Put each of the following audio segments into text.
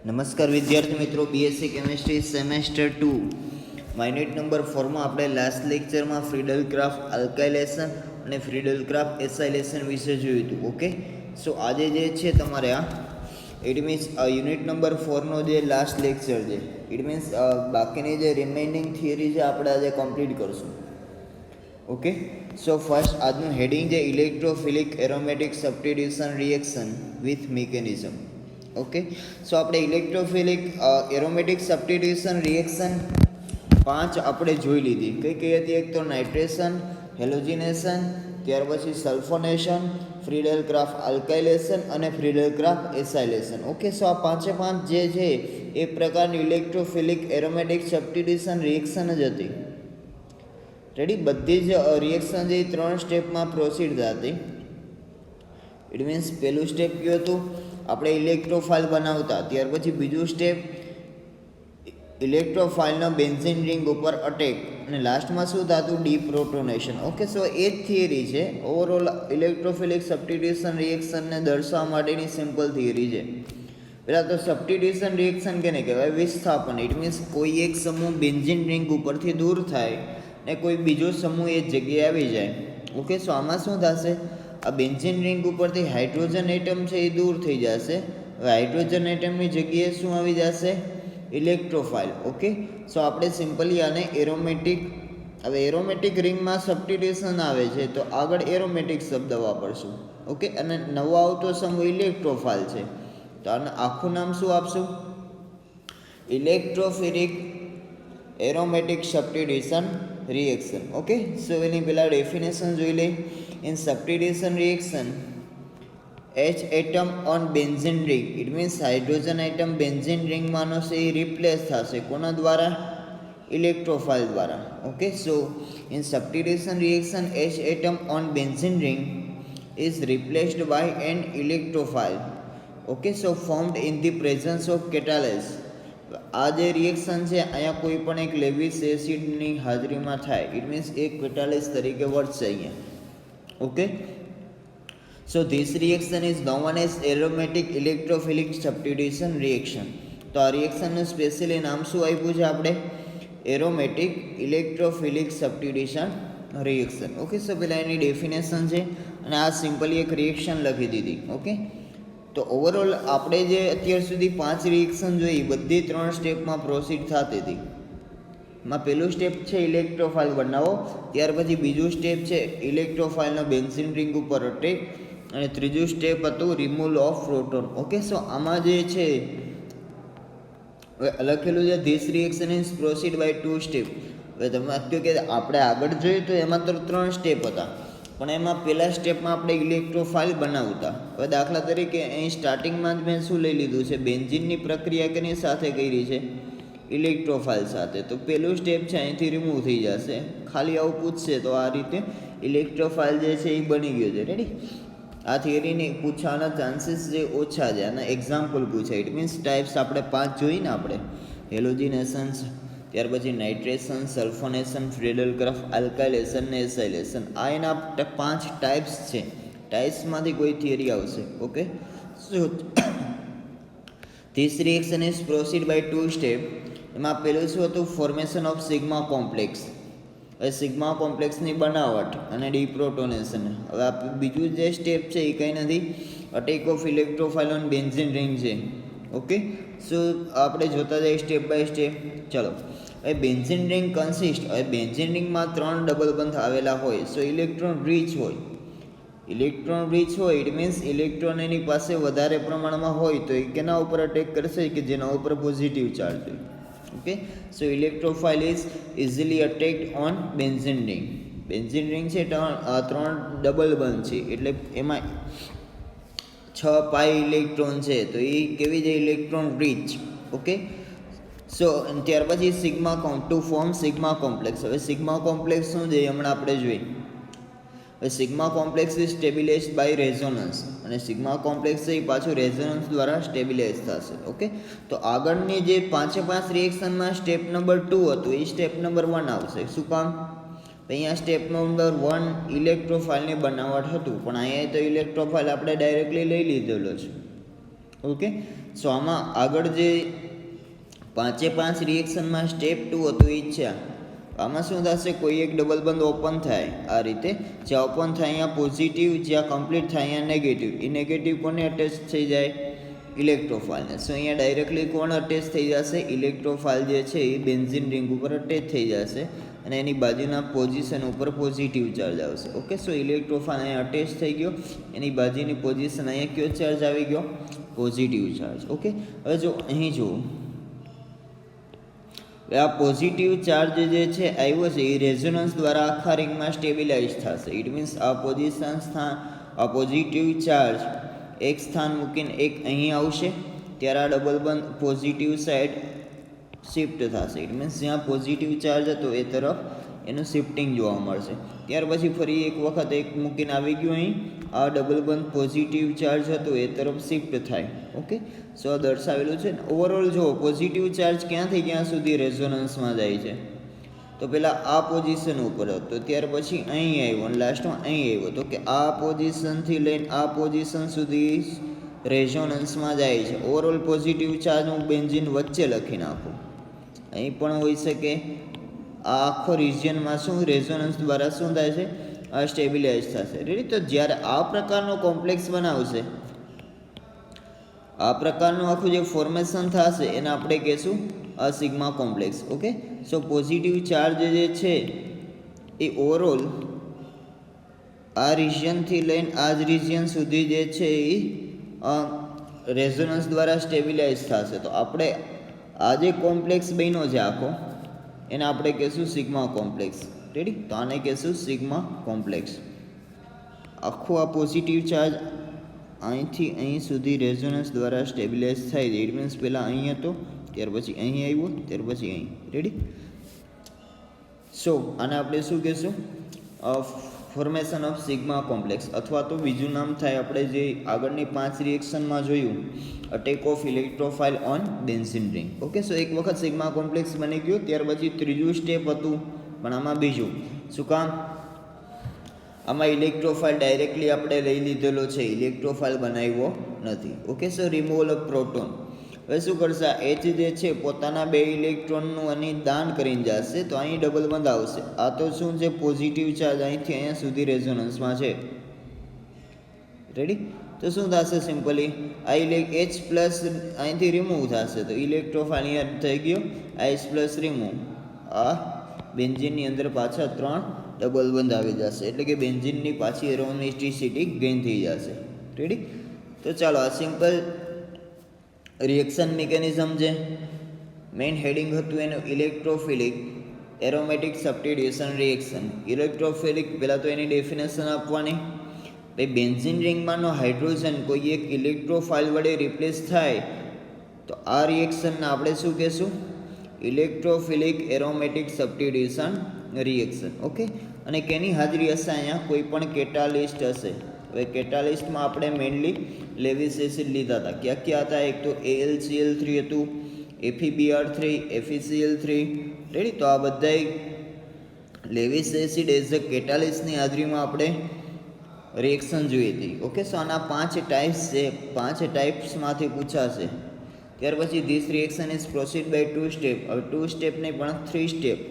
નમસ્કાર વિદ્યાર્થી મિત્રો, BSc chemistry semester 2 minute number 4 માં આપણે લાસ્ટ લેક્ચરમાં ફ્રીડલ ક્રાફ્ટ આલ્કાઇલેશન અને ફ્રીડલ ક્રાફ્ટ એસાઇલેશન વિશે જોયું હતું. ઓકે, સો આજે જે છે તમારે ઇટ મીન્સ યુનિટ નંબર 4 નો જે લાસ્ટ લેક્ચર છે, ઇટ મીન્સ બાકીની જે રિમેઇનિંગ થિયરી છે આપણે આજે કમ્પ્લીટ કરશું. ઓકે, સો ફર્સ્ટ આજનું હેડિંગ છે electrophilic aromatic substitution reaction with mechanism. Okay, so આપણે ઇલેક્ટ્રોફિલિક એરોમેટિક સબસ્ટિટ્યુશન રિએક્શન 5 આપણે જોઈ લીધી. કઈ કઈ હતી? એક તો નાઇટ્રેશન, હેલોજિનેશન, ત્યાર પછી સલ્ફોનેશન, ફ્રીડલ ક્રાફ્ટ આલ્કાઇલેશન અને ફ્રીડલ ક્રાફ્ટ એસાઇલેશન. ઓકે, સો આ પાંચે પાંચ જે છે એ પ્રકારની ઇલેક્ટ્રોફિલિક એરોમેટિક સબસ્ટિટ્યુશન રિએક્શન જ હતી. રેડી, બધી જ રિએક્શન જે 3 સ્ટેપમાં પ્રોસીડ થતી. ઇટ મીન્સ પહેલું સ્ટેપ કયું હતું? આપણે ઇલેક્ટ્રોફાઇલ બનાવતા. ત્યાર પછી બીજું સ્ટેપ ઇલેક્ટ્રોફાઇલનો બેન્ઝીન રિંગ ઉપર અટેક, અને લાસ્ટમાં શું થતું? ડીપ્રોટોનેશન. ઓકે, સો એ જ થિયરી છે. ઓવરઓલ ઇલેક્ટ્રોફિલિક સબસ્ટિટ્યુશન રિએક્શનને દર્શાવવા માટેની સિમ્પલ થિયરી છે. પહેલાં તો સબસ્ટિટ્યુશન રિએક્શન કેને કહેવાય? વિસ્થાપન. ઇટ મીન્સ કોઈ એક સમૂહ બેન્ઝીન રિંગ ઉપરથી દૂર થાય ને કોઈ બીજો સમૂહ એ જગ્યાએ આવી જાય. ઓકે, સો આમાં શું થશે? આ બેન્ઝીન રિંગ ઉપરથી હાઇડ્રોજન એટમ છે એ દૂર થઈ જશે. હવે હાઇડ્રોજન એટમની જગ્યાએ શું આવી જશે? ઇલેક્ટ્રોફાઇલ. ઓકે, સો આપણે સિમ્પલી આને એરોમેટિક, હવે એરોમેટિક રિંગમાં સબસ્ટિટ્યુશન આવે છે તો આગળ એરોમેટિક શબ્દ વાપરશું. ઓકે, અને નવો આવતો સમૂહ ઇલેક્ટ્રોફાઇલ છે તો આને આખું નામ શું આપશું? Electrophilic aromatic substitution reaction. Okay, so એની પહેલાં ડેફિનેશન જોઈ લઈએ. In substitution reaction, H atom on benzene ring, it means hydrogen atom benzene ring માનો છે એ રિપ્લેસ થશે કોના દ્વારા? ઇલેક્ટ્રોફાઇલ દ્વારા. Okay, so in substitution reaction H atom on benzene ring is replaced by an electrophile. Okay, so formed in the presence of catalase. આ જે reaction છે અહીંયા કોઈ પણ એક લેવિસ એસિડની હાજરીમાં થાય. ઇટ મીન્સ એક કેટાલિસ તરીકે વર્તશે અહીંયા. Okay, so this reaction is known as aromatic electrophilic substitution reaction. તો આ રિએક્શનનું સ્પેશિયલી નામ શું આપ્યું છે આપણે? Aromatic electrophilic substitution reaction. Okay, so પહેલાં એની ડેફિનેશન છે અને આ સિમ્પલી એક રિએક્શન લખી દીધી. ઓકે, તો ઓવરઓલ આપણે જે અત્યાર સુધી 5 રિએક્શન જોઈ બધી 3 સ્ટેપમાં પ્રોસીડ થતી હતી. માં પહેલું સ્ટેપ છે ઇલેક્ટ્રોફાઇલ બનાવો, ત્યાર પછી બીજું સ્ટેપ છે ઇલેક્ટ્રોફાઇલનો બેન્ઝીન રિંગ ઉપર અટેક, અને ત્રીજું સ્ટેપ હતું removal of proton. Okay, so આમાં જે છે લખેલું છે this reaction is proceed by 2 step. હવે તમે કહ્યું કે આપણે આગળ જોયું તો એમાં તો 3 સ્ટેપ હતા, પણ એમાં પહેલા સ્ટેપમાં આપણે ઇલેક્ટ્રોફાઇલ બનાવતા. હવે દાખલા તરીકે અહીં સ્ટાર્ટિંગમાં જ મેં શું લઈ લીધું છે? બેન્ઝીનની પ્રક્રિયા કેની સાથે કરી છે? ઇલેક્ટ્રોફાઇલ સાથે. તો પહેલું સ્ટેપ છે અહીંથી રિમૂવ થઈ જશે. ખાલી આવું પૂછશે તો આ રીતે ઇલેક્ટ્રોફાઇલ જે છે એ બની ગયો છે. રેડી, આ થિયરીને પૂછવાના ચાન્સીસ જે ઓછા છે. આના એક્ઝામ્પલ પૂછાય. ઇટ મીન્સ ટાઈપ્સ આપણે 5 જોઈને આપણે હેલોજિનેશન, ત્યાર પછી nitration, sulphonation, Friedel Craft alkylation ને એસાઇલેશન. આ એના 5 ટાઈપ્સ છે. ટાઈપ્સમાંથી કોઈ થિયરી આવશે. Okay, so this reaction is proceed by 2 step. એમાં પહેલું શું હતું? Formation of sigma complex. હવે સિગ્મા કોમ્પ્લેક્સની બનાવટ અને ડીપ્રોટોનેશન. હવે બીજું જે સ્ટેપ છે એ કંઈ નથી, attack of electrophile on benzene ring છે. ઓકે, સો આપણે જોતા જઈએ સ્ટેપ બાય સ્ટેપ. ચલો, હવે બેન્ઝીન રિંગ કન્સિસ્ટ, હવે બેન્ઝીન રિંગમાં 3 ડબલ બંધ આવેલા હોય, સો ઇલેક્ટ્રોન રીચ હોય. ઇલેક્ટ્રોન રીચ હોય ઇટ મીન્સ ઇલેક્ટ્રોન એની પાસે વધારે પ્રમાણમાં હોય તો એ કેના ઉપર અટેક કરશે? કે જેના ઉપર પોઝિટિવ ચાર્જ હોય. Okay, so electrophile is easily attacked on benzene ring. Benzene ring છે 3 ડબલ બંધ છે, એટલે એમાં 6 પાઈ ઇલેક્ટ્રોન છે, તો એ કેવી છે? Electron rich. ઓકે, સો ત્યાર પછી sigma to form sigma complex. હવે સિગ્મા કોમ્પ્લેક્સ શું છે હમણાં આપણે જોઈએ. હવે sigma complex is stabilized by resonance, અને સિગ્મા કોમ્પ્લેક્સ છે એ પાછું રેઝોનન્સ દ્વારા સ્ટેબિલાઇઝ થશે. ઓકે, તો આગળની જે 5 રિએક્શનમાં સ્ટેપ નંબર 2 હતું એ સ્ટેપ નંબર 1 આવશે. શું કામ? અહીંયા સ્ટેપ નંબર 1 ઇલેક્ટ્રોફાઇલની બનાવટ હતું, પણ અહીંયા તો ઇલેક્ટ્રોફાઇલ આપણે ડાયરેક્ટલી લઈ લીધેલો છે. ઓકે, સો આમાં આગળ જે 5 રિએક્શનમાં સ્ટેપ 2 હતું એ છે. આમાં શું થશે, કોઈ એક ડબલ બંધ ઓપન થાય આ રીતે, જ્યાં ઓપન થાય અહીંયા પોઝિટિવ, જ્યાં કમ્પ્લીટ થાય અહીંયા નેગેટિવ. એ નેગેટિવ કોને અટેચ થઈ જાય, ઇલેક્ટ્રોફાઇલને. સો અહીંયા ડાયરેક્ટલી કોણ અટેચ થઈ જશે, ઇલેક્ટ્રોફાઇલ જે છે એ બેન્ઝીન રિંગ ઉપર અટેચ થઈ જશે અને એની બાજુના પોઝિશન ઉપર પોઝિટિવ ચાર્જ આવશે. ઓકે, સો ઇલેક્ટ્રોફાઇલ અહીંયા અટેચ થઈ ગયો, એની બાજુની પોઝિશન અહીંયા કયો ચાર્જ આવી ગયો, પોઝિટિવ ચાર્જ. ઓકે, હવે જો અહીં જુઓ, આ પોઝિટિવ ચાર્જ જે છે આવ્યો છે એ રેઝોનન્સ દ્વારા આખા રિંગમાં સ્ટેબિલાઇઝ થશે. ઇટ મીન્સ આ પોઝિશન સ્થાન, આ પોઝિટિવ ચાર્જ એક સ્થાન મૂકીને એક અહીં આવશે, ત્યારે આ ડબલ બંધ પોઝિટિવ સાઈડ શિફ્ટ થશે. ઇટ મીન્સ જ્યાં પોઝિટિવ ચાર્જ હતો એ તરફ એનું શિફ્ટિંગ જોવા મળશે. ત્યાર પછી ફરી એક વખત એક મૂકીને આવી ગયું, અહીં આ ડબલ બંધ પોઝિટિવ ચાર્જ હતો એ તરફ શિફ્ટ થાય. ઓકે, સો દર્શાવેલું છે. ઓવરઓલ જો પોઝિટિવ ચાર્જ ક્યાંથી ક્યાં સુધી રેઝોનન્સમાં જાય છે, તો પહેલાં આ પોઝિશન ઉપર હતો, ત્યાર પછી અહીં આવ્યો અને લાસ્ટમાં અહીં આવ્યો. તો કે આ પોઝિશનથી લઈને આ પોઝિશન સુધી રેઝોનન્સમાં જાય છે. ઓવરઓલ પોઝિટિવ ચાર્જ હું બેન્ઝીન વચ્ચે લખી નાખું, અહીં પણ હોઈ શકે. આ આખો રિજિયનમાં શું રેઝોનન્સ દ્વારા શું થાય છે, આ સ્ટેબિલાઇઝ થશે. રેડી, તો જ્યારે આ પ્રકારનો કોમ્પ્લેક્સ બનાવશે, આ પ્રકારનું આખું જે ફોર્મેશન થશે એને આપણે કહીશું આ સિગ્મા કોમ્પ્લેક્સ. ઓકે, સો પોઝિટિવ ચાર્જ જે છે એ ઓવરઓલ આ રિજિયનથી લઈને આ જ રિજિયન સુધી જે છે એ રેઝોનન્સ દ્વારા સ્ટેબિલાઇઝ થશે. તો આપણે આ જે કોમ્પ્લેક્સ બન્યો છે આખો, એને આપણે કહીશું સિગ્મા કોમ્પ્લેક્સ. રેડી, તો આને કહીશું સિગ્મા કોમ્પ્લેક્સ. આખો આ પોઝિટિવ ચાર્જ અહીંથી અહીં સુધી રેઝોનન્સ દ્વારા સ્ટેબિલાઇઝ થાય છે. ઇટ મીન્સ પહેલાં અહીં હતો, ત્યાર પછી અહીં આવ્યો, ત્યાર પછી અહીં. રેડી, સો આને આપણે શું કહીશું, ફોર્મેશન ઓફ સિગ્મા કોમ્પ્લેક્સ, અથવા તો બીજું નામ થાય આપણે જે આગળની 5 રિએક્શનમાં જોયું, attack of electrophile on benzene ring. Okay, so એક વખત સિગ્મા કોમ્પ્લેક્સ બની ગયો, ત્યાર પછી ત્રીજું સ્ટેપ હતું, પણ આમાં બીજું. શું કામ, આમાં ઇલેક્ટ્રોફાઇલ ડાયરેક્ટલી આપણે લઈ લીધેલો છે, ઇલેક્ટ્રોફાઇલ બનાવ્યો નથી. Okay, so removal of proton. હવે શું કરશે, એચ જે છે પોતાના 2 ઇલેક્ટ્રોનનું અહીં દાન કરીને જશે, તો અહીં ડબલ બંધ આવશે. આ તો શું છે, પોઝિટિવ ચાર્જ અહીંથી અહીંયા સુધી રેઝોનન્સમાં છે. રેડી, તો શું થશે, સિમ્પલી આ એચ પ્લસ અહીંથી રિમૂવ થશે, તો ઇલેક્ટ્રોફાઇલ અહીંયા થઈ ગયો, એચ પ્લસ રિમૂવ, આ બેન્ઝીનની અંદર પાછા 3 ડબલ બંધ આવી જશે, એટલે કે બેન્ઝીનની પાછી એરોમેટિસિટી ગેઇન થઈ જશે. રેડી, તો ચાલો આ સિમ્પલ રિએક્શન મિકેનિઝમ છે. મેઇન હેડિંગ હતું એનું electrophilic aromatic substitution reaction. Electrophilic પહેલાં તો એની ડેફિનેશન આપવાની. ભાઈ બેન્ઝીન રિંગમાંનો હાઇડ્રોજન કોઈ એક ઇલેક્ટ્રોફાઇલ વડે રિપ્લેસ થાય તો આ રિએક્શનને આપણે શું કહેશું, electrophilic aromatic substitution reaction. Okay, અને કેની હાજરી હશે, અહીંયા કોઈ પણ કેટાલિસ્ટ હશે. હવે કેટાલિસ્ટમાં આપણે મેઇનલી લેવિસ એસિડ લીધા હતા. ક્યાં ક્યાં હતા, એક તો AlCl3 હતું, FeBr3, FeCl3. રેડી, તો આ બધાય લેવિસ એસિડ એઝ અ કેટાલિસ્ટની હાજરીમાં આપણે રિએક્શન જોઈ હતી. ઓકે, સો આના 5 ટાઈપ્સ છે, 5 ટાઈપ્સમાંથી પૂછાશે. ત્યાર પછી this reaction is proceed by 2 step. હવે 2 સ્ટેપ નહીં પણ 3 સ્ટેપ.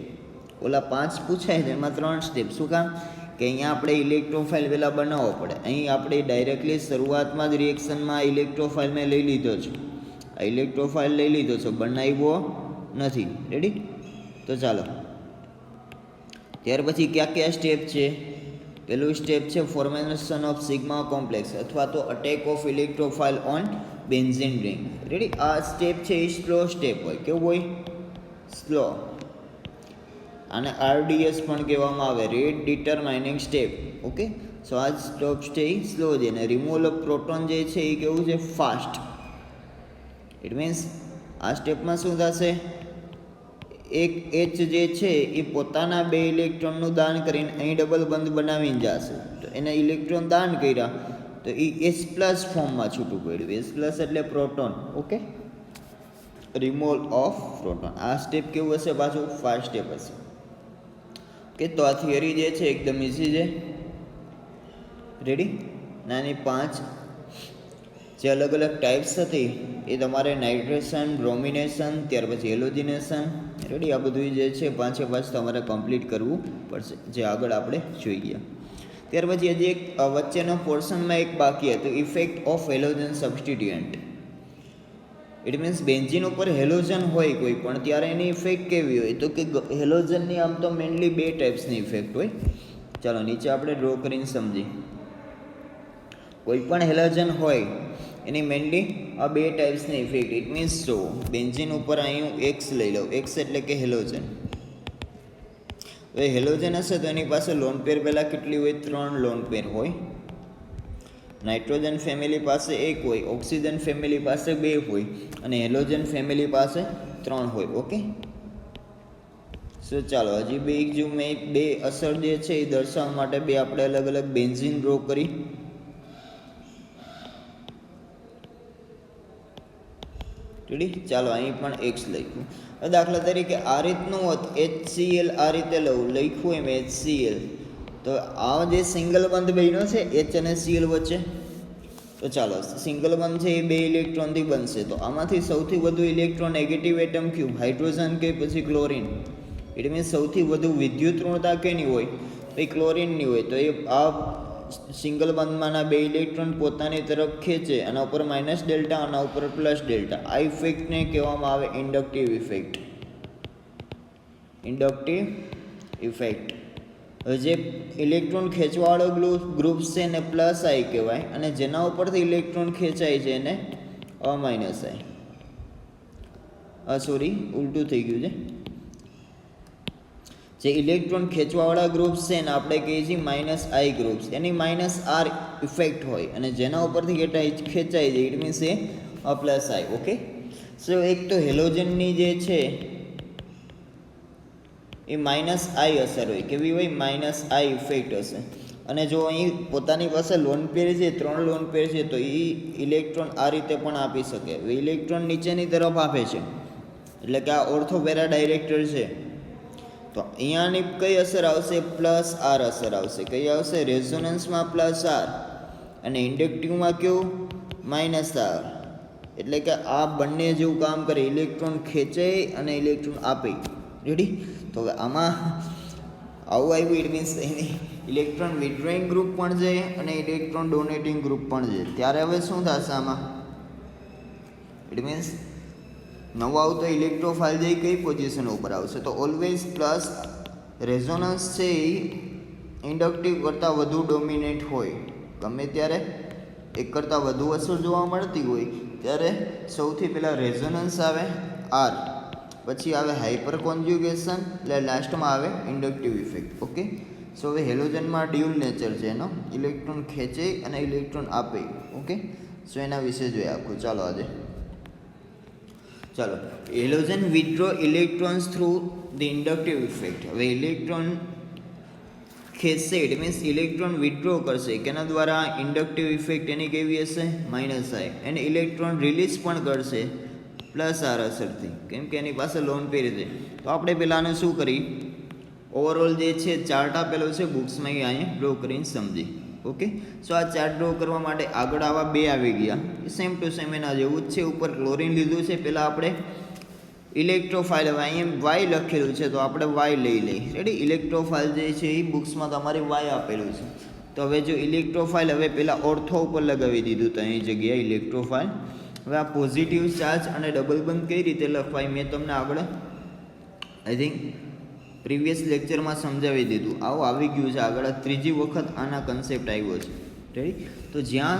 ઓલા 5 પૂછાય છે એમાં 3 સ્ટેપ. શું કામ, કે અહીંયા આપણે ઇલેક્ટ્રોફાઇલ પહેલાં બનાવવો પડે. અહીં આપણે ડાયરેક્ટલી શરૂઆતમાં જ રિએક્શનમાં ઇલેક્ટ્રોફાઇલ મેં લઈ લીધો છે, આ ઇલેક્ટ્રોફાઇલ લઈ લીધો છે, બનાવ્યો નથી. રેડી, તો ચાલો ત્યાર પછી કયા કયા સ્ટેપ છે. પહેલું સ્ટેપ છે ફોર્મેશન ઓફ સિગ્મા કોમ્પ્લેક્સ અથવા તો attack of electrophile on benzene ring. Ready, આ સ્ટેપ છે એ સ્લો સ્ટેપ હોય. કેવું હોય, સ્લો. આને RDS પણ કહેવામાં આવે, રેટ ડિટરમાઇનિંગ સ્ટેપ. ઓકે, સો આ સ્ટોપ છે એ સ્લો છે, અને રિમૂવલ ઓફ પ્રોટોન જે છે એ કેવું છે, ફાસ્ટ. ઇટ મીન્સ આ સ્ટેપમાં શું થશે, એક H જે છે એ પોતાના 2 ઇલેક્ટ્રોનનું દાન કરીને અહીં ડબલ બંધ બનાવીને જશે. તો એને ઇલેક્ટ્રોન દાન કર્યા તો એ H પ્લસ ફોર્મમાં છૂટું પડ્યું. H પ્લસ એટલે proton. Okay, removal of proton. આ સ્ટેપ કેવું હશે, પાછું ફાસ્ટ સ્ટેપ હશે. ઓકે, તો આ થિયરી જે છે એકદમ ઇઝી છે. રેડી, નાની 5 જે અલગ અલગ ટાઈપ્સ હતી એ તમારે નાઇટ્રેશન, બ્રોમિનેશન, ત્યાર પછી હેલોજિનેશન, રેડી, આ બધું જે છે પાંચે પાંચ તમારે કમ્પ્લીટ કરવું પડશે, જે આગળ આપણે જોઈ ગયા. ત્યાર પછી હજી એક વચ્ચેનો પોર્શનમાં એક બાકી હતું, effect of halogen substituent. It means benzene ઉપર હેલોજન હોય કોઈ પણ, ત્યારે એની ઇફેક્ટ કેવી હોય, તો કે હેલોજનની આમ તો મેઇનલી બે ટાઈપ્સની ઇફેક્ટ હોય. ચાલો નીચે આપણે ડ્રો કરીને સમજી. કોઈ પણ હેલોજન હોય એની મેઇનલી આ બે ટાઈપ્સની ઇફેક્ટ. ઇટ મીન્સ જો બેન્ઝીન ઉપર અહીં હું એક્સ લઈ લઉં, એક્સ એટલે કે હેલોજન. હવે હેલોજન હશે તો એની પાસે લોન પેર પહેલાં કેટલી હોય, 3 લોન પેર હોય. નાઇટ્રોજન ફેમિલી પાસે 1 હોય, ઓક્સિજન ફેમિલી પાસે 2 હોય, અને હેલોજન ફેમિલી પાસે 3 હોય. ઓકે, સો ચાલો હજી મેં બે અસર જે છે એ દર્શાવવા માટે બે આપણે અલગ અલગ બેન્ઝીન ડ્રો કરી. રેડી, ચાલો અહીં પણ એક્સ લખ્યું. દાખલા તરીકે આ રીતનું હોત, HCl આ રીતે લખ્યું એમ HCl, તો આ જે સિંગલ બંધ બન્યો છે H અને Cl વચ્ચે, તો ચાલો સિંગલ બંધ છે એ 2 ઇલેક્ટ્રોનથી બનશે. તો આમાંથી સૌથી વધુ ઇલેક્ટ્રોન નેગેટિવ એટમ કયું, હાઇડ્રોજન કે પછી ક્લોરિન? ઇટ મીન્સ સૌથી વધુ વિદ્યુત ઋણતા કેની હોય, એ ક્લોરિનની હોય. તો એ આ સિંગલ બંધમાંના 2 ઇલેક્ટ્રોન પોતાની તરફ ખેંચે, આના ઉપર માઇનસ ડેલ્ટા, આના ઉપર પ્લસ ડેલ્ટા. આ ઇફેક્ટને કહેવામાં આવે ઇન્ડક્ટિવ ઇફેક્ટ. Inductive effect. જે ઇલેક્ટ્રોન ખેંચવાવાળો ગ્રુપ છે એને પ્લસ આઈ કહેવાય, અને જેના ઉપરથી ઇલેક્ટ્રોન ખેંચાય છે એને માઇનસ આઈ. સોરી, ઉલટું થઈ ગયું છે. જે ઇલેક્ટ્રોન ખેંચવાવાળા ગ્રુપ્સ છે ને આપણે કહીએ છીએ માઇનસ આઈ ગ્રુપ્સ, એની માઇનસ આર ઇફેક્ટ હોય, અને જેના ઉપરથી ખેંચાય છે ઇટ મીન્સ એ પ્લસ આઈ. ઓકે, સો એક તો હેલોજનની જે છે એ માઇનસ આઈ અસર હોય, કેવી હોય, માઇનસ આઈ ઇફેક્ટ હશે. અને જો અહીં પોતાની પાસે લોન પેર છે, 3 લોન પેર છે, તો એ ઇલેક્ટ્રોન આ રીતે પણ આપી શકે. ઇલેક્ટ્રોન નીચેની તરફ આપે છે, એટલે કે આ ઓર્થો પેરા ડાયરેક્ટર છે. તો અહીંયાની કઈ અસર આવશે, પ્લસ આર અસર આવશે. કઈ આવશે, રેઝોનન્સમાં પ્લસ આર, અને ઇન્ડક્ટિવમાં કેવું, માઇનસ આર. એટલે કે આ બંને જેવું કામ કરે, ઇલેક્ટ્રોન ખેંચે અને ઇલેક્ટ્રોન આપે. રેડી, તો હવે આમાં આવું આવ્યું, it means any electron withdrawing group પણ છે અને ઇલેક્ટ્રોન ડોનેટિંગ ગ્રુપ પણ છે. ત્યારે હવે શું થશે આમાં, ઇટ મીન્સ નવો આવતો ઇલેક્ટ્રોફાઇલ જે કઈ પોઝિશન ઉપર આવશે, તો ઓલવેઝ પ્લસ રેઝોનન્સ છે એ ઇન્ડક્ટિવ કરતાં વધુ ડોમિનેટ હોય. ગમે ત્યારે એક કરતાં વધુ અસર જોવા મળતી હોય ત્યારે સૌથી પહેલાં રેઝોનન્સ આવે આર, પછી આવે હાઇપર કોન્જ્યુગેશન, એટલે લાસ્ટમાં આવે ઇન્ડક્ટિવ ઇફેક્ટ. ઓકે, સો હવે હેલોજનમાં ડ્યુઅલ નેચર છે એનો, ઇલેક્ટ્રોન ખેંચે અને ઇલેક્ટ્રોન આપે. ઓકે, સો એના વિશે જોઈએ આખું. ચાલો આજે ચાલો halogen withdraw electrons through the inductive effect. હવે ઇલેક્ટ્રોન ખેંચશે, ઇટ મીન્સ ઇલેક્ટ્રોન વિથડ્રો કરશે, કેના દ્વારા, ઇન્ડક્ટિવ ઇફેક્ટ એની કેવી હશે, માઇનસ આઈ. એને ઇલેક્ટ્રોન રિલીઝ પણ કરશે પ્લસ આર અસરથી, કેમ કે એની પાસે લોન પેર છે. તો આપણે પહેલાં આને શું કરી, ઓવરઓલ જે છે ચાર્ટ આપેલો છે બુક્સમાં, એ અહીંયા ડ્રો કરીને સમજી. ઓકે, સો આ ચાર્ટ ડ્રો કરવા માટે આગળ આવા 2 આવી ગયા, સેમ ટુ સેમ એના જેવું જ છે. ઉપર ક્લોરિન લીધું છે, પહેલાં આપણે ઇલેક્ટ્રોફાઇલ, હવે અહીંયા વાય લખેલું છે તો આપણે વાય લઈ લઈએ. રેડી, ઇલેક્ટ્રોફાઇલ જે છે એ બુક્સમાં તમારે વાય આપેલું છે. તો હવે જો ઇલેક્ટ્રોફાઇલ, હવે પહેલાં ઓર્થો ઉપર લગાવી દીધું તો અહીં જગ્યાએ ઇલેક્ટ્રોફાઇલ. હવે આ પોઝિટિવ ચાર્જ અને ડબલ બંધ કઈ રીતે લખવાય મેં તમને આગળ આઈ થિંક પ્રીવિયસ લેક્ચરમાં સમજાવી દીધું. આવું આવી ગયું છે આગળ, ત્રીજી વખત આના કન્સેપ્ટ આવ્યો છે. રેડી, તો જ્યાં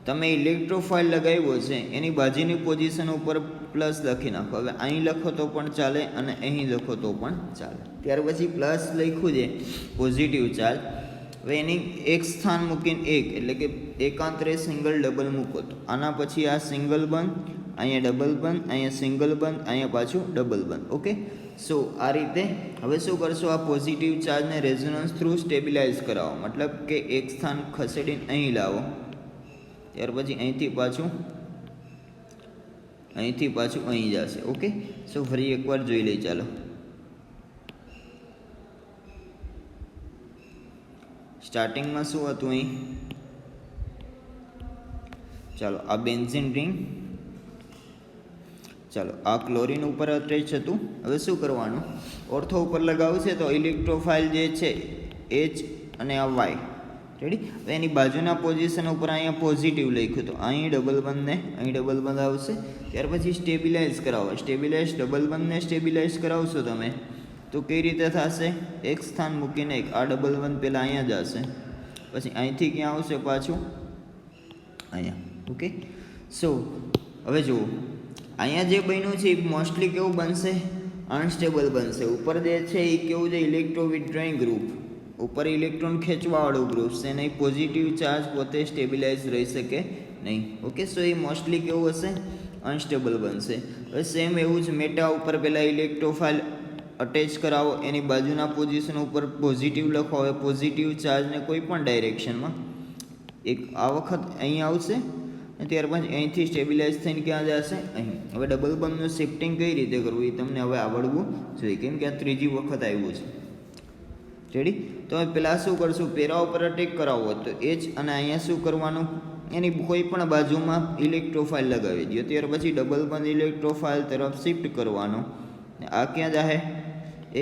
તમે ઇલેક્ટ્રોફાઇલ લગાવ્યો છે એની બાજુની પોઝિશન ઉપર પ્લસ લખી નાખો. હવે અહીં લખો તો પણ ચાલે અને અહીં લખો તો પણ ચાલે. ત્યાર પછી પ્લસ લખ્યું છે પોઝિટિવ ચાર્જ. હવે એની એક સ્થાન મૂકીને એક, એટલે કે એકાંતરે સિંગલ ડબલ મૂકો, તો આના પછી આ સિંગલ બંધ, અહીંયા ડબલ બંધ, અહીંયા સિંગલ બંધ, અહીંયા પાછું ડબલ બંધ. ઓકે, સો આ રીતે હવે શું કરશો, આ પોઝિટિવ ચાર્જને રેઝોનન્સ થ્રુ સ્ટેબિલાઇઝ કરાવો, મતલબ કે એક સ્થાન ખસેડીને અહીં લાવો, ત્યાર પછી અહીંથી પાછું અહીં જશે. ઓકે, સો ફરી એકવાર જોઈ લઈ. ચાલો સ્ટાર્ટિંગમાં શું હતું, અહીં ચાલો આ બેન્ઝીન રિંગ, ચાલો આ ક્લોરીન ઉપર અટેચ હતું. હવે શું કરવાનું, ઓર્થો ઉપર લગાવશે તો ઇલેક્ટ્રોફાઇલ જે છે એચ અને આ વાય, રેડી. હવે એની બાજુના પોઝિશન ઉપર અહીંયા પોઝિટિવ લખ્યું તો અહીં ડબલ બંધને અહીં ડબલ બંધ આવશે. ત્યાર પછી સ્ટેબિલાઇઝ કરાવો, સ્ટેબિલાઇઝ ડબલ બંધને સ્ટેબિલાઇઝ કરાવશો તમે તો કઈ રીતે થશે, એક સ્થાન મૂકીને એક આ ડબલ બંધ પહેલાં અહીંયા જ હશે, પછી અહીંથી ક્યાં આવશે પાછું અહીંયા. ઓકે, સો હવે જુઓ અહીંયા જે બન્યું છે એ મોસ્ટલી કેવું બનશે, અનસ્ટેબલ બનશે. ઉપર જે છે એ કેવું છે, ઇલેક્ટ્રો વિથડ્રોઈંગ ગ્રુપ, ઉપર ઇલેક્ટ્રોન ખેંચવાવાળું ગ્રુપ છે, નહીં પોઝિટિવ ચાર્જ પોતે સ્ટેબિલાઇઝ રહી શકે નહીં. ઓકે, સો એ મોસ્ટલી કેવું હશે, અનસ્ટેબલ બનશે. હવે સેમ એવું જ મેટા ઉપર પહેલાં ઇલેક્ટ્રોફાઇલ અટેચ કરાવો, એની બાજુના પોઝિશન ઉપર પોઝિટિવ લખો. હવે પોઝિટિવ ચાર્જને કોઈ પણ ડાયરેક્શનમાં એક આ વખત અહીં આવશે અને ત્યારબાદ અહીંથી સ્ટેબિલાઇઝ થઈને ક્યાં જશે, અહીં. હવે ડબલ બંધનું શિફ્ટિંગ કઈ રીતે કરવું એ તમને હવે આવડવું જોઈએ, કેમ કે આ ત્રીજી વખત આવ્યું છે, રેડી. તો હવે પહેલાં શું કરશું, પેરા ઉપર અટેક કરાવો તો એચ અને અહીંયા શું કરવાનું, એની કોઈ પણ બાજુમાં ઇલેક્ટ્રોફાઇલ લગાવી દો. ત્યાર પછી ડબલ બંધ ઇલેક્ટ્રોફાઇલ તરફ શિફ્ટ કરવાનો. આ ક્યાં જાહે,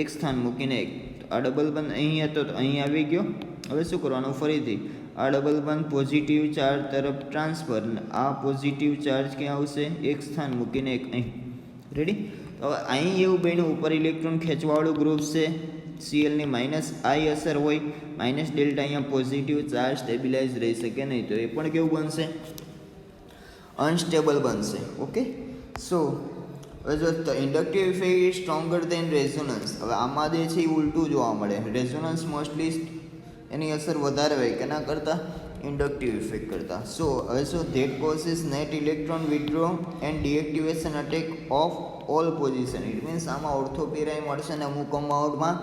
એક સ્થાન મૂકીને એક. આ ડબલ બંધ અહીં હતો તો અહીં આવી ગયો. હવે શું કરવાનું, ફરીથી આ ડબલ બંધ પોઝિટિવ ચાર્જ તરફ ટ્રાન્સફર, આ પોઝિટિવ ચાર્જ ક્યાં આવશે, એક સ્થાન મૂકીને એક અહીં, રેડી. હવે અહીં એવું બન્યું, ઉપર ઇલેક્ટ્રોન ખેંચવાવાળું ગ્રુપ છે, સીએલની માઇનસ આઈ અસર હોય, માઇનસ ડેલ્ટા, અહીંયા પોઝિટિવ ચાર્જ સ્ટેબિલાઇઝ રહી શકે નહીં, તો એ પણ કેવું બનશે, અનસ્ટેબલ બનશે. ઓકે, સો હવે જો inductive effect is stronger than resonance. હવે આમાં જે છે એ ઉલટું જોવા મળે, રેઝોનન્સ મોસ્ટલી એની અસર વધારે હોય કેના કરતાં, ઇન્ડક્ટિવ ઇફેક્ટ કરતાં. સો હવે શું, that causes net electron withdraw and deactivation attack of all position. It means આમાં ઓર્થોપેરાય મળશે અને અમુક અમાઉન્ટમાં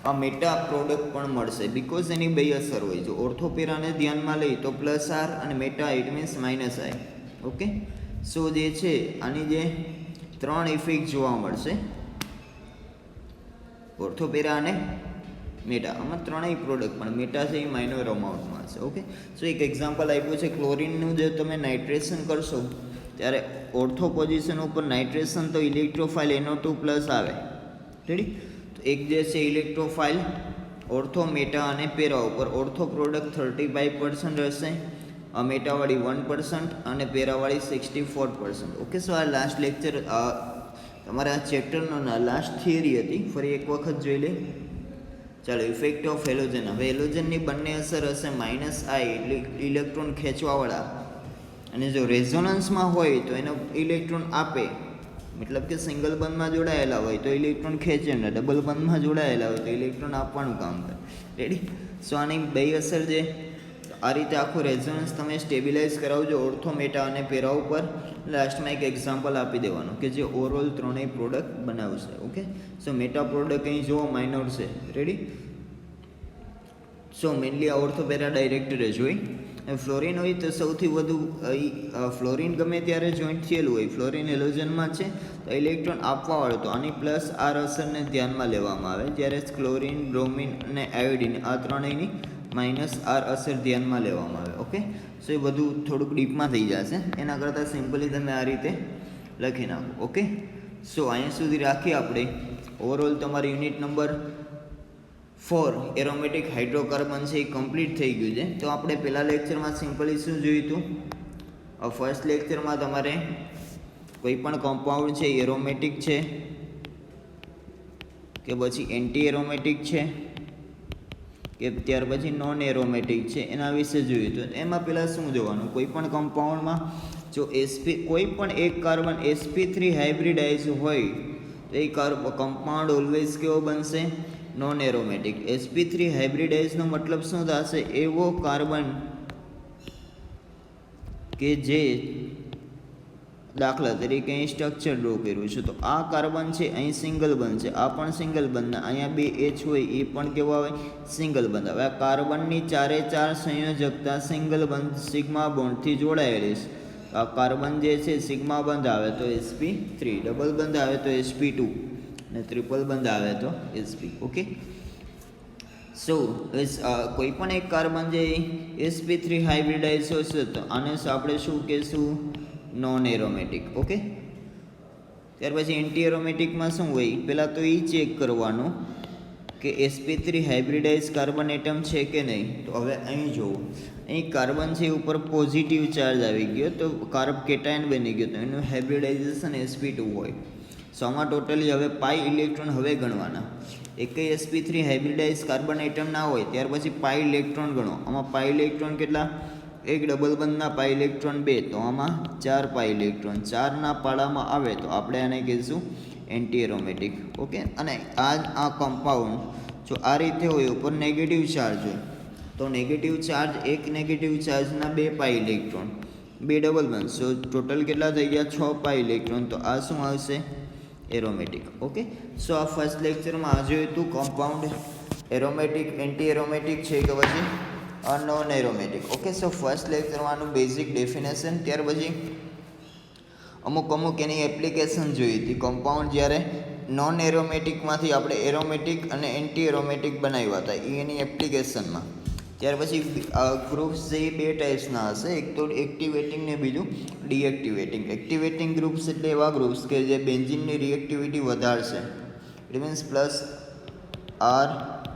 આ મેટા પ્રોડક્ટ પણ મળશે, બિકોઝ એની બે અસર હોય. જો ઓર્થોપેરાને ધ્યાનમાં લઈ તો પ્લસ આર અને meta it means minus I. Okay, so જે છે આની જે ત્રણ ઇફેક્ટ જોવા મળશે, ઓર્થોપેરા અને મેટા, આમાં ત્રણેય પ્રોડક્ટ પણ મેટા છે એ માઇનર અમાઉન્ટમાં છે. ઓકે, સો એક એક્ઝામ્પલ આપ્યું છે, ક્લોરિનનું જે તમે નાઇટ્રેશન કરશો ત્યારે ઓર્થો પોઝિશન ઉપર નાઇટ્રેશન તો ઇલેક્ટ્રોફાઇલ NO2 પ્લસ આવે, રેડી. તો એક જે છે ઇલેક્ટ્રોફાઇલ ઓર્થો મેટા અને પેરા ઉપર ઓર્થો પ્રોડક્ટ 35% હશે, મેટાવાળી 1% અને પેરાવાળી 64%. ઓકે, સો આ લાસ્ટ લેક્ચર તમારા આ ચેપ્ટરનો લાસ્ટ થિયરી હતી, ફરી એક વખત જોઈ લે. ચાલો, ઇફેક્ટ ઓફ હેલોજન. હવે હેલોજનની બંને અસર હશે માઇનસ આઈ એટલે ઇલેક્ટ્રોન ખેંચવાવાળા, અને જો રેઝોનન્સમાં હોય તો એનો ઇલેક્ટ્રોન આપે, મતલબ કે સિંગલ બંધમાં જોડાયેલા હોય તો ઇલેક્ટ્રોન ખેંચે, ને ડબલ બંધમાં જોડાયેલા હોય તો ઇલેક્ટ્રોન આપવાનું કામ કરે, રેડી. સો આની બે અસર જે આ રીતે આખું રેઝોનન્સ તમે સ્ટેબિલાઇઝ કરાવજો ઓર્થો મેટા અને પેરા ઉપર. લાસ્ટમાં એક એક્ઝામ્પલ આપી દેવાનું કે જે ઓવરઓલ ત્રણેય પ્રોડક્ટ બનાવશે. ઓકે, સો મેટા પ્રોડક્ટ અહીં જુઓ માઇનોર છે, રેડી. સો મેનલી આ ઓર્થોપેરા ડાયરેક્ટર જ હોય. ફ્લોરિન હોય તો સૌથી વધુ ફ્લોરિન ગમે ત્યારે જોઈન્ટ થયેલું હોય, ફ્લોરિન હેલોજનમાં છે તો ઇલેક્ટ્રોન આપવાવાળું, તો આની પ્લસ આર અસરને ધ્યાનમાં લેવામાં આવે, જ્યારે ક્લોરિન, બ્રોમિન અને આયોડિન આ ત્રણેયની માઇનસ આર અસર ધ્યાનમાં લેવામાં આવે. ઓકે, સો એ બધું થોડુંક ડીપમાં થઈ જશે, એના કરતાં સિમ્પલી તમે આ રીતે લખી નાખો. ઓકે, સો અહીંયા સુધી રાખીએ આપણે. ઓવરઓલ તમારી યુનિટ નંબર 4 એરોમેટિક હાઇડ્રોકાર્બન છે એ કમ્પ્લીટ થઈ ગયું છે. તો આપણે પહેલાં લેક્ચરમાં સિમ્પલી શું જોયું હતું, ફર્સ્ટ લેક્ચરમાં તમારે કોઈ પણ કમ્પાઉન્ડ છે એરોમેટિક છે કે પછી એન્ટી એરોમેટિક છે કે ત્યાર પછી નોન એરોમેટિક છે એના વિશે જોયું હતું. એમાં પહેલાં શું જોવાનું, કોઈ પણ કમ્પાઉન્ડમાં જો કોઈ પણ એક કાર્બન sp3 હાઇબ્રિડાઇઝ હોય તો એ કમ્પાઉન્ડ ઓલવેઝ કેવો બનશે, નોન એરોમેટિક. sp3 હાઇબ્રિડાઇઝનો મતલબ શું થશે, એવો કાર્બન કે જે દાખલા તરીકે અહીં સ્ટ્રક્ચર ડ્રો કર્યું છે તો આ કાર્બન છે અહીં સિંગલ બંધ છે, આ પણ સિંગલ બંધ, અહીંયા બે H હોય એ પણ કેવા હોય, સિંગલ બંધ. હવે આ કાર્બનની ચારે ચાર સંયોજકતા સિંગલ બંધ સિગ્મા બોન્ડથી જોડાયેલી છે. આ કાર્બન જે છે સિગ્મા બંધ આવે તો sp3, ડબલ બંધ આવે તો sp2 અને ટ્રિપલ બંધ આવે તો sp. ઓકે, સો કોઈ પણ એક કાર્બન જે sp3 હાઇબ્રિડાઇઝ હશે તો આને આપણે શું કહેશું? Non aromatic. ઓકે, ત્યાર પછી એન્ટી એરોમેટિકમાં શું હોય? પહેલાં તો એ ચેક કરવાનું કે sp3 હાઇબ્રિડાઇઝ કાર્બન એટમ છે કે નહીં. તો હવે અહીં જુઓ, અહીં કાર્બન છે ઉપર પોઝિટિવ ચાર્જ આવી ગયો તો કાર્બ કેટાયન બની ગયો તો એનું હાઇબ્રિડાઇઝેશન sp2 હોય. સો આમાં ટોટલી હવે પાઈ ઇલેક્ટ્રોન હવે ગણવાના. એકેય sp3 હાઇબ્રિડાઇઝ કાર્બન એટમ ના હોય ત્યાર પછી પાઈ ઇલેક્ટ્રોન ગણો. આમાં પાઈ ઇલેક્ટ્રોન કેટલા? એક ડબલ બંધના પાઈ ઇલેક્ટ્રોન 2, તો આમાં 4 પાઈ ઇલેક્ટ્રોન. 4ના પાડામાં આવે તો આપણે આને કહીશું એન્ટી એરોમેટિક. ઓકે, અને આ કમ્પાઉન્ડ જો આ રીતે હોય, ઉપર નેગેટિવ ચાર્જ હોય તો નેગેટિવ ચાર્જ, એક નેગેટિવ ચાર્જના 2 પાઈ ઇલેક્ટ્રોન, 2 ડબલ બંધ. સો ટોટલ કેટલા થઈ ગયા? 6 પાઈ ઇલેક્ટ્રોન. તો આ શું આવશે? એરોમેટિક. ઓકે, સો આ ફર્સ્ટ લેક્ચરમાં આ જોયું હતું કમ્પાઉન્ડ એરોમેટિક, એન્ટી એરોમેટિક છે કે પછી non aromatic. Okay, so first લેક્ચરમાં આનું બેઝિક ડેફિનેશન, ત્યાર પછી અમુક એની એપ્લિકેશન જોઈ હતી. કમ્પાઉન્ડ જ્યારે નોન એરોમેટિકમાંથી આપણે એરોમેટિક અને એન્ટી એરોમેટિક બનાવ્યા હતા એની એપ્લિકેશનમાં. ત્યાર પછી ગ્રુપ્સ જે 2 ટાઈપ્સના હશે, એક તો એક્ટિવેટિંગ ને બીજું ડીએક્ટિવેટિંગ. એક્ટિવેટિંગ ગ્રુપ્સ એટલે એવા ગ્રુપ્સ કે જે બેન્ઝીનની રિએક્ટિવિટી વધારશે. It means plus R,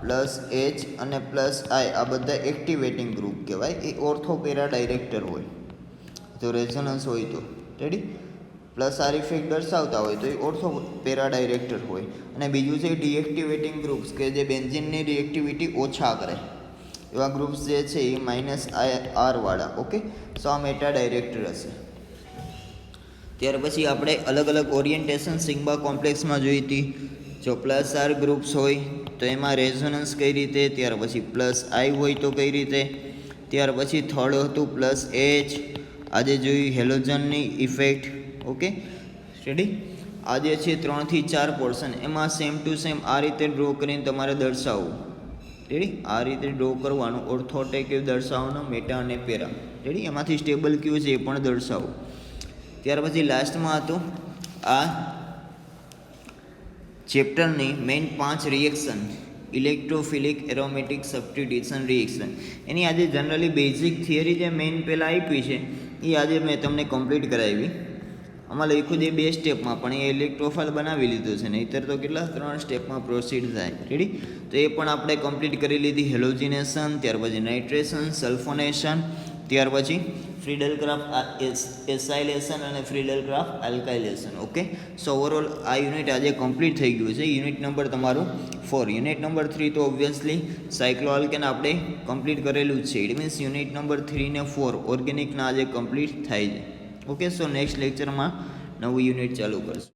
plus H અને પ્લસ આઈ, આ બધા એક્ટિવેટિંગ ગ્રુપ કહેવાય. એ ઓર્થો પેરા ડાયરેક્ટર હોય, જો રેઝોનન્સ હોય તો રેડી, પ્લસ આર ઇફેક્ટ દર્શાવતા હોય તો એ ઓર્થો પેરા ડાયરેક્ટર હોય. અને બીજું છે ડીએક્ટિવેટિંગ ગ્રુપ્સ કે જે બેન્ઝીનની રિએક્ટિવિટી ઓછા કરે, એવા ગ્રુપ્સ જે છે એ -આર વાળા. ઓકે, સો આ મેટા ડાયરેક્ટર હશે. ત્યાર પછી આપણે અલગ અલગ ઓરિએન્ટેશન સિગ્મા કોમ્પ્લેક્સમાં જોઈ હતી. જો પ્લસ આર ગ્રુપ્સ હોય તો એમાં રેઝોનન્સ કઈ રીતે, ત્યાર પછી પ્લસ આઈ હોય તો કઈ રીતે, ત્યાર પછી થર્ડ હતું પ્લસ એચ, આજે જોયું હેલોજનની ઇફેક્ટ. Okay, ready. આજે છે 3 થી 4 પોર્શન, એમાં સેમ ટુ સેમ આ રીતે ડ્રો કરીને તમારે દર્શાવવું. રેડી, આ રીતે ડ્રો કરવાનું. ઓર્થોટેટિવ દર્શાવવાનો, મેટા અને પેરા. રેડી, એમાંથી સ્ટેબલ ક્યુ છે એ પણ દર્શાવવું. ત્યાર પછી લાસ્ટમાં હતું આ ચેપ્ટરની main 5 reaction, electrophilic aromatic substitution reaction. એની આજે જનરલી બેઝિક થિયરી જે મેઇન પહેલાં આપી છે એ આજે મેં તમને કમ્પ્લીટ કરાવી. આમાં લખ્યું છે 2 સ્ટેપમાં, પણ એ ઇલેક્ટ્રોફાઇલ બનાવી લીધું છે, નહીંતર તો કેટલા 3 સ્ટેપમાં પ્રોસીડ થાય. રેડી, તો એ પણ આપણે કમ્પ્લીટ કરી લીધી. હેલોજિનેશન, ત્યાર પછી નાઇટ્રેશન, સલ્ફોનેશન, ત્યાર પછી ફ્રીડલક્રાફ્ટ એસાઇલેશન અને ફ્રીડલક્રાફ્ટ આલ્કાઇલેશન. ઓકે, સો ઓવરઓલ આ યુનિટ આજે કમ્પ્લીટ થઈ ગયું છે. યુનિટ નંબર તમારું 4. યુનિટ નંબર 3 તો ઓબ્વિયસલી સાયક્લોઆલ્કેન આપણે કમ્પ્લીટ કરેલું જ છે. ઇટ મીન્સ યુનિટ નંબર 3 ને 4 ઓર્ગેનિકના આજે કમ્પ્લીટ થાય છે. ઓકે, સો નેક્સ્ટ લેક્ચરમાં નવું યુનિટ ચાલુ કરશું.